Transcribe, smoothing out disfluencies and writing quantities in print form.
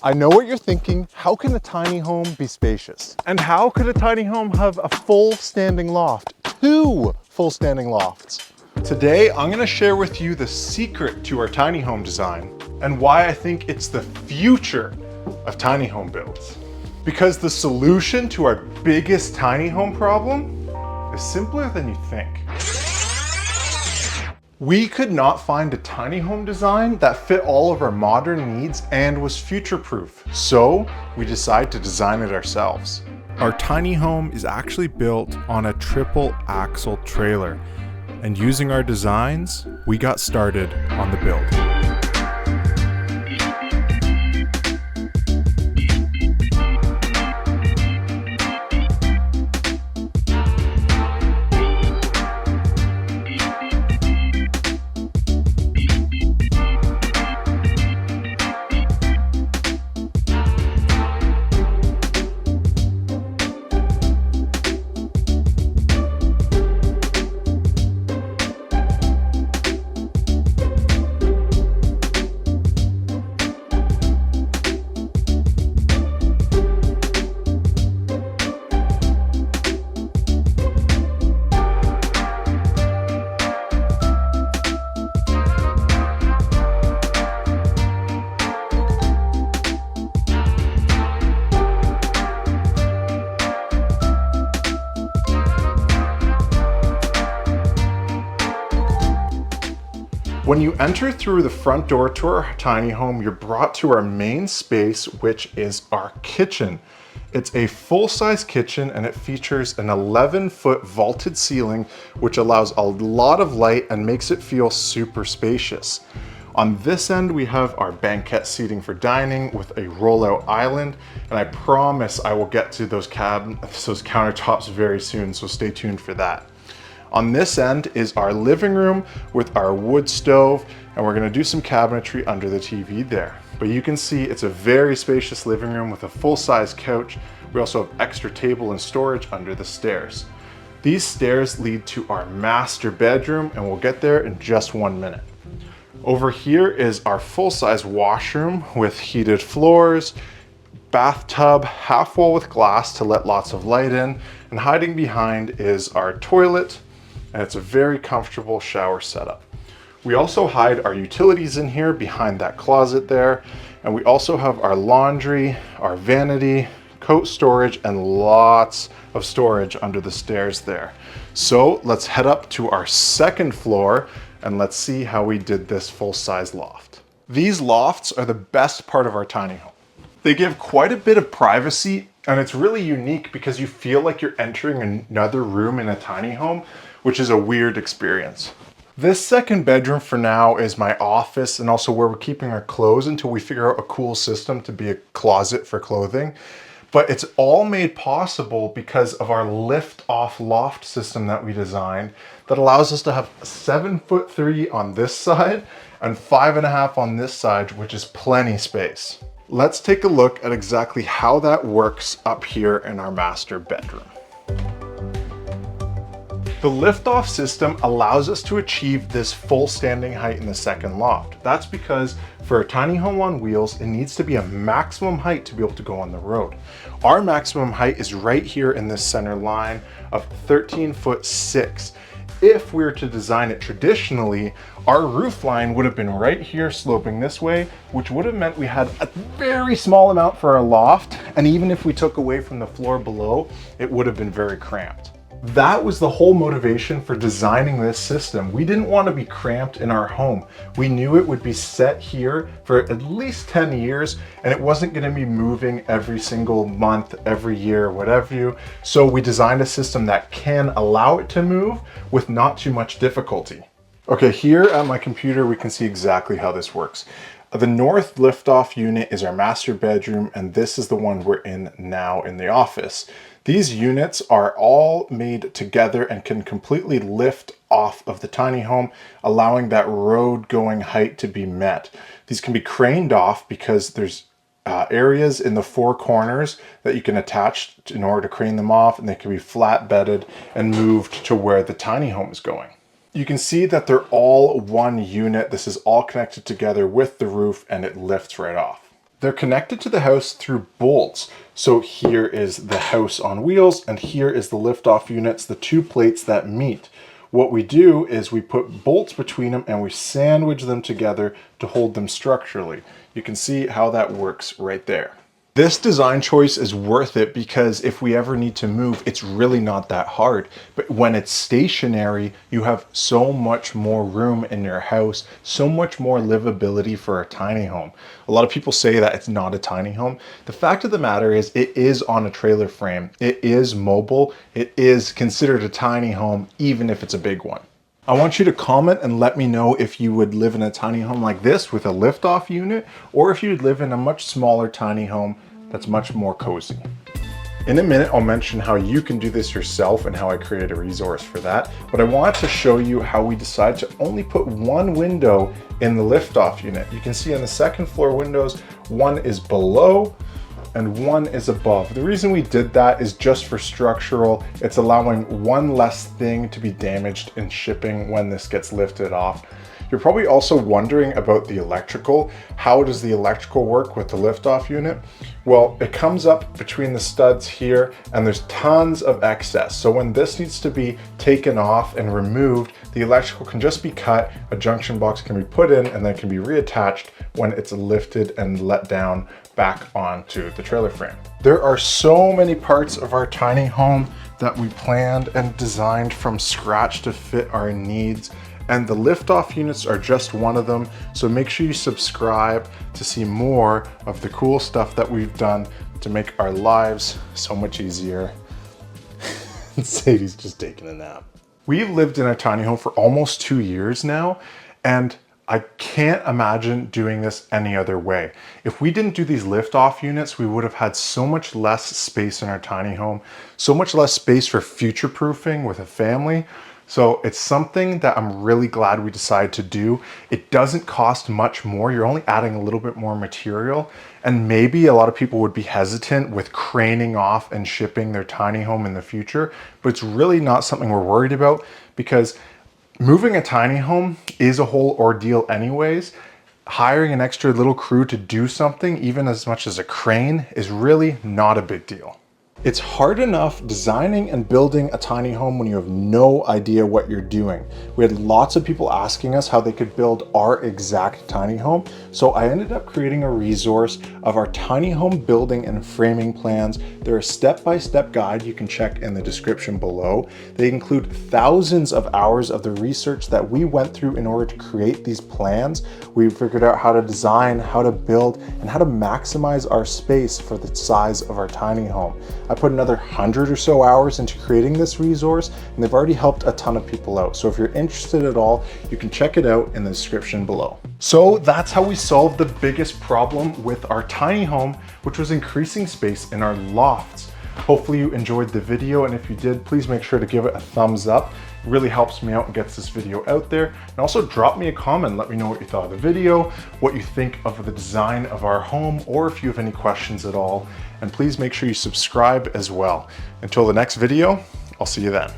I know what you're thinking. How can a tiny home be spacious? And how could a tiny home have a full standing loft? 2 full standing lofts. Today, I'm gonna share with you the secret to our tiny home design and why I think it's the future of tiny home builds. Because the solution to our biggest tiny home problem is simpler than you think. We could not find a tiny home design that fit all of our modern needs and was future-proof, so we decided to design it ourselves. Our tiny home is actually built on a triple axle trailer, and using our designs, we got started on the build. When you enter through the front door to our tiny home, you're brought to our main space, which is our kitchen. It's a full-size kitchen and it features an 11-foot vaulted ceiling, which allows a lot of light and makes it feel super spacious. On this end, we have our banquette seating for dining with a rollout island, and I promise I will get to those countertops very soon, so stay tuned for that. On this end is our living room with our wood stove, and we're gonna do some cabinetry under the TV there. But you can see it's a very spacious living room with a full-size couch. We also have extra table and storage under the stairs. These stairs lead to our master bedroom, and we'll get there in just 1 minute. Over here is our full-size washroom with heated floors, bathtub, half wall with glass to let lots of light in, and hiding behind is our toilet, and it's a very comfortable shower setup. We also hide our utilities in here behind that closet there, and we also have our laundry, our vanity, coat storage, and lots of storage under the stairs there. So let's head up to our second floor and let's see how we did this full-size loft. These lofts are the best part of our tiny home. They give quite a bit of privacy, and it's really unique because you feel like you're entering another room in a tiny home, which is a weird experience. This second bedroom for now is my office and also where we're keeping our clothes until we figure out a cool system to be a closet for clothing. But it's all made possible because of our lift-off loft system that we designed that allows us to have 7'3" on this side and 5.5 on this side, which is plenty space. Let's take a look at exactly how that works up here in our master bedroom. The lift-off system allows us to achieve this full standing height in the second loft. That's because for a tiny home on wheels, it needs to be a maximum height to be able to go on the road. Our maximum height is right here in this center line of 13'6". If we were to design it traditionally, our roof line would have been right here sloping this way, which would have meant we had a very small amount for our loft. And even if we took away from the floor below, it would have been very cramped. That was the whole motivation for designing this system. We didn't want to be cramped in our home. We knew it would be set here for at least 10 years and it wasn't going to be moving every single month, every year, whatever you. So we designed a system that can allow it to move with not too much difficulty. Okay, here at my computer, we can see exactly how this works. The north liftoff unit is our master bedroom, and this is the one we're in now in the office. These units are all made together and can completely lift off of the tiny home, allowing that road going height to be met. These can be craned off because there's areas in the four corners that you can attach in order to crane them off, and they can be flat bedded and moved to where the tiny home is going. You can see that they're all one unit. This is all connected together with the roof and it lifts right off. They're connected to the house through bolts. So here is the house on wheels, and here is the lift-off units, the two plates that meet. What we do is we put bolts between them and we sandwich them together to hold them structurally. You can see how that works right there. This design choice is worth it because if we ever need to move, it's really not that hard. But when it's stationary, you have so much more room in your house, so much more livability for a tiny home. A lot of people say that it's not a tiny home. The fact of the matter is it is on a trailer frame. It is mobile. It is considered a tiny home, even if it's a big one. I want you to comment and let me know if you would live in a tiny home like this with a lift-off unit, or if you'd live in a much smaller tiny home that's much more cozy. In a minute, I'll mention how you can do this yourself and how I created a resource for that, but I want to show you how we decide to only put one window in the lift-off unit. You can see on the second floor windows, one is below and one is above. The reason we did that is just for structural. It's allowing one less thing to be damaged in shipping when this gets lifted off. You're probably also wondering about the electrical. How does the electrical work with the lift-off unit? Well, it comes up between the studs here and there's tons of excess. So when this needs to be taken off and removed, the electrical can just be cut, a junction box can be put in, and then can be reattached when it's lifted and let down back onto the trailer frame. There are so many parts of our tiny home that we planned and designed from scratch to fit our needs. And the lift-off units are just one of them. So make sure you subscribe to see more of the cool stuff that we've done to make our lives so much easier. Sadie's just taking a nap. We've lived in a tiny home for almost 2 years now, and I can't imagine doing this any other way. If we didn't do these lift-off units, we would have had so much less space in our tiny home, so much less space for future-proofing with a family. So it's something that I'm really glad we decided to do. It doesn't cost much more. You're only adding a little bit more material. And maybe a lot of people would be hesitant with craning off and shipping their tiny home in the future, but it's really not something we're worried about because moving a tiny home is a whole ordeal anyways. Hiring an extra little crew to do something, even as much as a crane, is really not a big deal. It's hard enough designing and building a tiny home when you have no idea what you're doing. We had lots of people asking us how they could build our exact tiny home, so I ended up creating a resource of our tiny home building and framing plans. They're a step-by-step guide you can check in the description below. They include thousands of hours of the research that we went through in order to create these plans. We figured out how to design, how to build, and how to maximize our space for the size of our tiny home. I put another 100 or so hours into creating this resource, and they've already helped a ton of people out. So if you're interested at all, you can check it out in the description below. So that's how we solved the biggest problem with our tiny home, which was increasing space in our lofts. Hopefully you enjoyed the video, and if you did, please make sure to give it a thumbs up. It really helps me out and gets this video out there. And also drop me a comment, let me know what you thought of the video, what you think of the design of our home, or if you have any questions at all. And please make sure you subscribe as well. Until the next video, I'll see you then.